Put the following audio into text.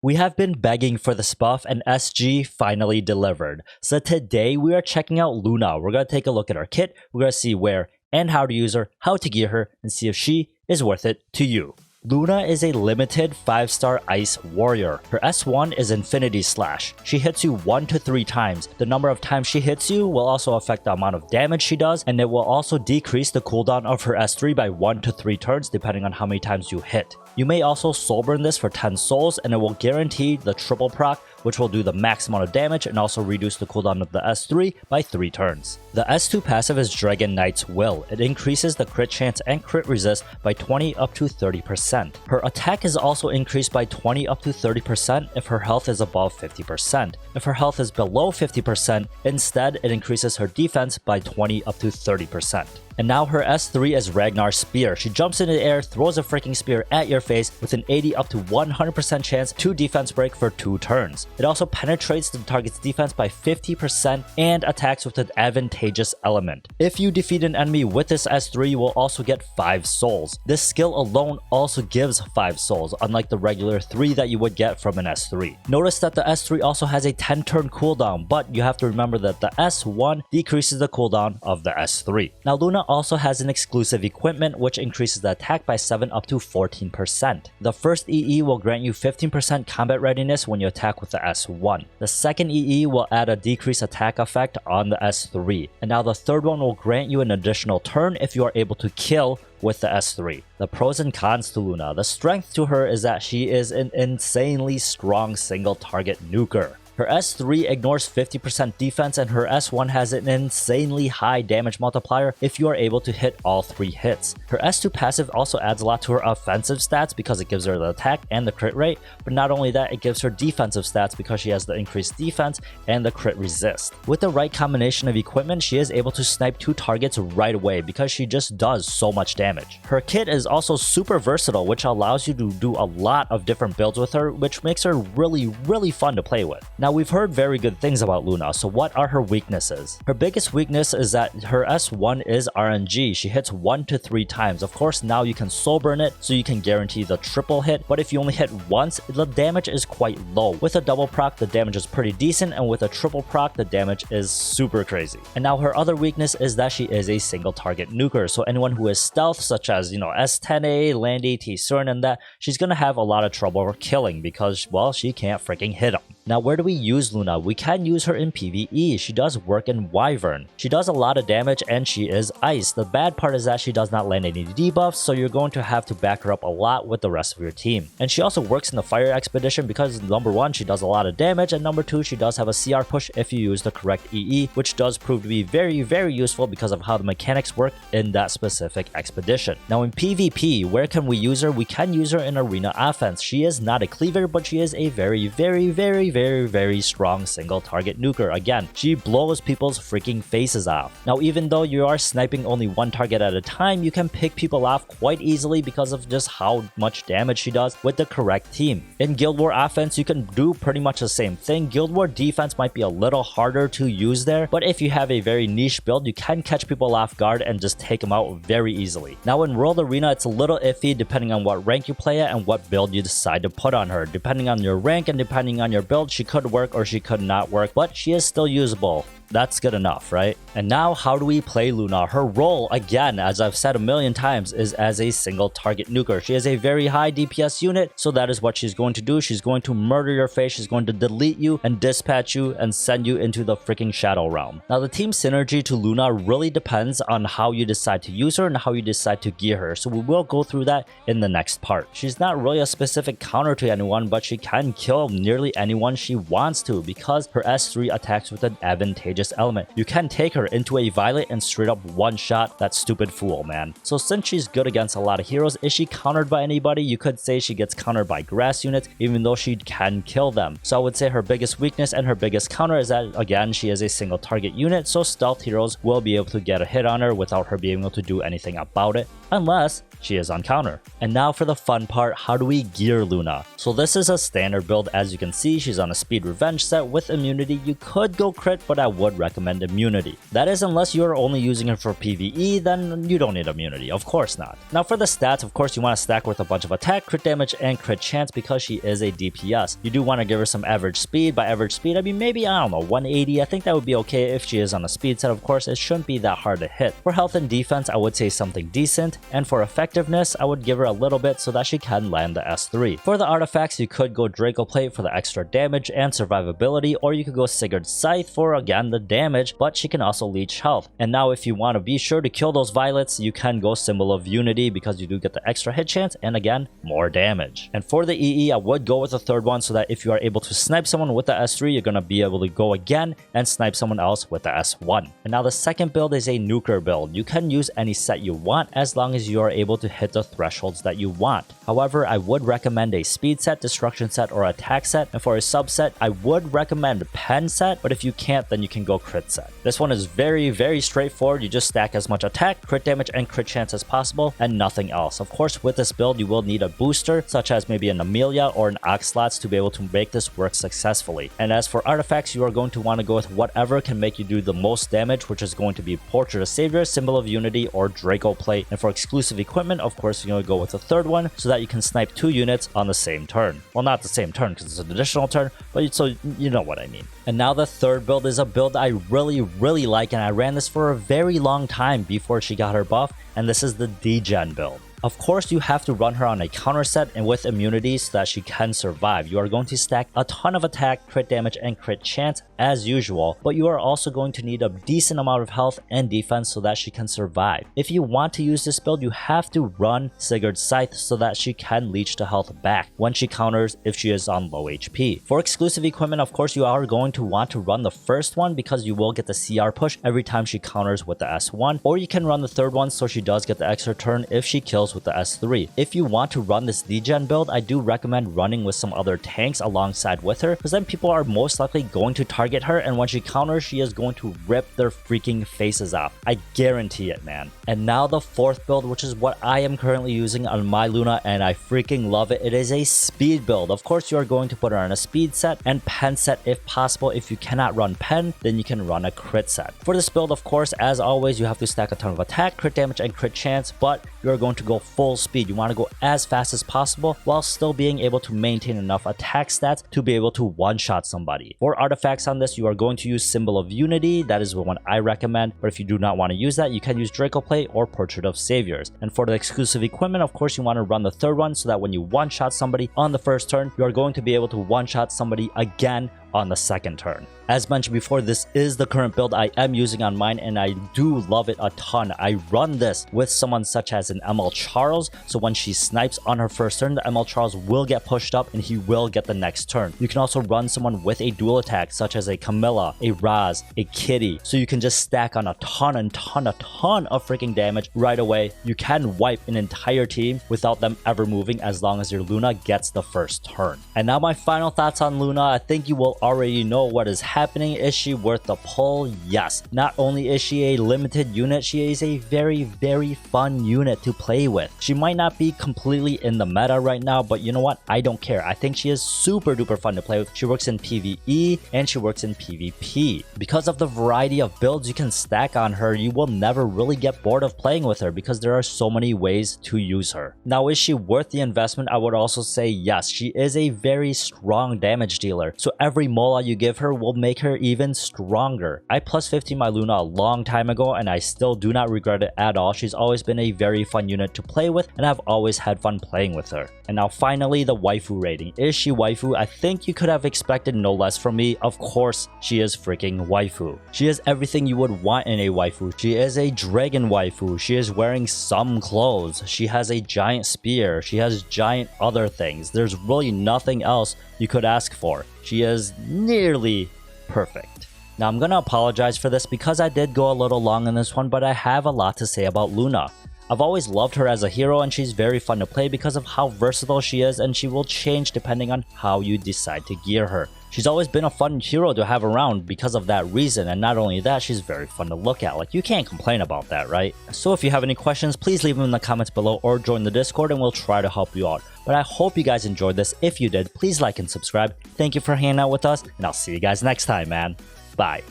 We have been begging for this buff and SG finally delivered. So today we are checking out Luna. We're going to take a look at her kit, we're going to see where and how to use her, how to gear her, and see if she is worth it to you. Luna is a limited 5-star ice warrior. Her S1 is Infinity Slash. She hits you 1 to 3 times. The number of times she hits you will also affect the amount of damage she does, and it will also decrease the cooldown of her S3 by 1 to 3 turns depending on how many times you hit. You may also soul burn this for 10 souls, and it will guarantee the triple proc, which will do the max amount of damage and also reduce the cooldown of the S3 by 3 turns. The S2 passive is Dragon Knight's Will. It increases the crit chance and crit resist by 20 up to 30%. Her attack is also increased by 20 up to 30% if her health is above 50%. If her health is below 50%, instead it increases her defense by 20 up to 30%. And now her S3 is Ragnar's Spear. She jumps into the air, throws a freaking spear at your face with an 80 up to 100% chance to defense break for 2 turns. It also penetrates the target's defense by 50% and attacks with an advantageous element. If you defeat an enemy with this S3, you will also get 5 souls. This skill alone also gives 5 souls, unlike the regular 3 that you would get from an S3. Notice that the S3 also has a 10-turn cooldown, but you have to remember that the S1 decreases the cooldown of the S3. Now Luna also has an exclusive equipment which increases the attack by 7 up to 14%. The first EE will grant you 15% combat readiness when you attack with the S1. The second EE will add a decreased attack effect on the S3. And now the third one will grant you an additional turn if you are able to kill with the S3. The pros and cons to Luna. The strength to her is that she is an insanely strong single target nuker. Her S3 ignores 50% defense and her S1 has an insanely high damage multiplier if you are able to hit all 3 hits. Her S2 passive also adds a lot to her offensive stats because it gives her the attack and the crit rate, but not only that, it gives her defensive stats because she has the increased defense and the crit resist. With the right combination of equipment, she is able to snipe 2 targets right away because she just does so much damage. Her kit is also super versatile, which allows you to do a lot of different builds with her, which makes her really fun to play with. Now we've heard very good things about Luna, so what are her weaknesses? Her biggest weakness is that her S1 is RNG. She hits 1 to 3 times. Of course, now you can soul burn it, so you can guarantee the triple hit, but if you only hit once, the damage is quite low. With a double proc, the damage is pretty decent, and with a triple proc, the damage is super crazy. And now her other weakness is that she is a single target nuker, so anyone who is stealth, such as, S10A, Landy, T-Cern, and that, she's gonna have a lot of trouble killing because, well, she can't freaking hit them. Now, where do we use Luna? We can use her in PvE. She does work in Wyvern. She does a lot of damage and she is ice. The bad part is that she does not land any debuffs, so you're going to have to back her up a lot with the rest of your team. And she also works in the Fire Expedition because number 1, she does a lot of damage, and number 2, she does have a CR push if you use the correct EE, which does prove to be very useful because of how the mechanics work in that specific expedition. Now in PvP, where can we use her? We can use her in Arena Offense. She is not a cleaver, but she is a very strong single target nuker. Again, she blows people's freaking faces off. Now, even though you are sniping only 1 target at a time, you can pick people off quite easily because of just how much damage she does with the correct team. In Guild War offense, you can do pretty much the same thing. Guild War defense might be a little harder to use there, but if you have a very niche build, you can catch people off guard and just take them out very easily. Now in World Arena, it's a little iffy depending on what rank you play at and what build you decide to put on her. Depending on your rank and depending on your build, she could work or she could not work, but she is still usable. That's good enough, right? And now, how do we play Luna? Her role, again, as I've said a million times, is as a single target nuker. She is a very high DPS unit, so that is what she's going to do. She's going to murder your face, she's going to delete you and dispatch you and send you into the freaking Shadow Realm. Now, the team synergy to Luna really depends on how you decide to use her and how you decide to gear her, so we will go through that in the next part. She's not really a specific counter to anyone, but she can kill nearly anyone she wants to because her S3 attacks with an advantageous element. You can take her into a Violet and straight up one-shot that stupid fool, man. So since she's good against a lot of heroes, is she countered by anybody? You could say she gets countered by grass units, even though she can kill them. So I would say her biggest weakness and her biggest counter is that, again, she is a single target unit, so stealth heroes will be able to get a hit on her without her being able to do anything about it. unless she is on counter. And now for the fun part, how do we gear Luna? So this is a standard build. As you can see, she's on a speed revenge set with immunity. You could go crit, but I would recommend immunity. That is unless you're only using her for PvE, then you don't need immunity, of course not. Now for the stats, of course you want to stack with a bunch of attack, crit damage, and crit chance because she is a DPS. You do want to give her some average speed. By average speed, I mean maybe, I don't know, 180. I think that would be okay if she is on a speed set. Of course, it shouldn't be that hard to hit. For health and defense, I would say something decent, and for effectiveness, I would give her a little bit so that she can land the S3. For the artifacts, you could go Draco Plate for the extra damage and survivability, or you could go Sigurd's Scythe for, again, the damage, but she can also leech health. And now if you want to be sure to kill those violets, you can go Symbol of Unity because you do get the extra hit chance and, again, more damage. And for the EE, I would go with a third one so that if you are able to snipe someone with the S3, you're going to be able to go again and snipe someone else with the S1. And now the second build is a Nuker build. You can use any set you want as long as you are able to hit the thresholds that you want. However, I would recommend a speed set, destruction set, or attack set. And for a subset, I would recommend pen set, but if you can't, then you can go crit set. This one is very straightforward. You just stack as much attack, crit damage, and crit chance as possible, and nothing else. Of course, with this build, you will need a booster, such as maybe an Amelia or an Oxlots to be able to make this work successfully. And as for artifacts, you are going to want to go with whatever can make you do the most damage, which is going to be Portrait of Savior, Symbol of Unity, or Draco Plate. And for exclusive equipment, of course, you're going to go with the third one so that you can snipe 2 units on the same turn. Well, not the same turn because it's an additional turn, but so you know what I mean. And now the third build is a build I really like, and I ran this for a very long time before she got her buff, and this is the Degen build. Of course, you have to run her on a counter set and with immunity so that she can survive. You are going to stack a ton of attack, crit damage, and crit chance as usual, but you are also going to need a decent amount of health and defense so that she can survive. If you want to use this build, you have to run Sigurd's Scythe so that she can leech the health back when she counters if she is on low HP. For exclusive equipment, of course, you are going to want to run the first one because you will get the CR push every time she counters with the S1, or you can run the third one so she does get the extra turn if she kills with the S3. If you want to run this Degen build, I do recommend running with some other tanks alongside with her, because then people are most likely going to target her, and when she counters, she is going to rip their freaking faces off. I guarantee it, man. And now the fourth build, which is what I am currently using on my Luna, and I freaking love it. It is a speed build. Of course, you are going to put her on a speed set and pen set if possible. If you cannot run pen, then you can run a crit set. For this build, of course, as always, you have to stack a ton of attack, crit damage, and crit chance, but you're going to go full speed. You want to go as fast as possible while still being able to maintain enough attack stats to be able to one-shot somebody. For artifacts on this, you are going to use Symbol of Unity. That is the one I recommend, but if you do not want to use that, you can use Draco Plate or Portrait of Saviors. And for the exclusive equipment, of course, you want to run the third one so that when you one-shot somebody on the first turn, you are going to be able to one-shot somebody again on the second turn. As mentioned before, this is the current build I am using on mine, and I do love it a ton. I run this with someone such as an ML Charles, so when she snipes on her first turn, the ML Charles will get pushed up and he will get the next turn. You can also run someone with a dual attack such as a Camilla, a Raz, a Kitty, so you can just stack on a ton of freaking damage right away. You can wipe an entire team without them ever moving as long as your Luna gets the first turn. And now my final thoughts on Luna. I think you will already know what is happening. Is she worth the pull? Yes. Not only is she a limited unit, she is a very fun unit to play with. She might not be completely in the meta right now, but you know what? I don't care. I think she is super duper fun to play with. She works in PvE and she works in PvP. Because of the variety of builds you can stack on her, you will never really get bored of playing with her because there are so many ways to use her. Now, is she worth the investment? I would also say yes. She is a very strong damage dealer, so every mola you give her will make her even stronger. I plus 50 my Luna a long time ago and I still do not regret it at all. She's always been a very fun unit to play with and I've always had fun playing with her. And now finally, the waifu rating. Is she waifu? I think you could have expected no less from me. Of course, she is freaking waifu. She is everything you would want in a waifu. She is a dragon waifu. She is wearing some clothes. She has a giant spear. She has giant other things. There's really nothing else you could ask for. She is nearly perfect. Now I'm gonna apologize for this because I did go a little long in this one, but I have a lot to say about Luna. I've always loved her as a hero and she's very fun to play because of how versatile she is, and she will change depending on how you decide to gear her. She's always been a fun hero to have around because of that reason, and not only that, she's very fun to look at. Like, you can't complain about that, right? So if you have any questions, please leave them in the comments below or join the Discord and we'll try to help you out. But I hope you guys enjoyed this. If you did, please like and subscribe. Thank you for hanging out with us, and I'll see you guys next time, man. Bye.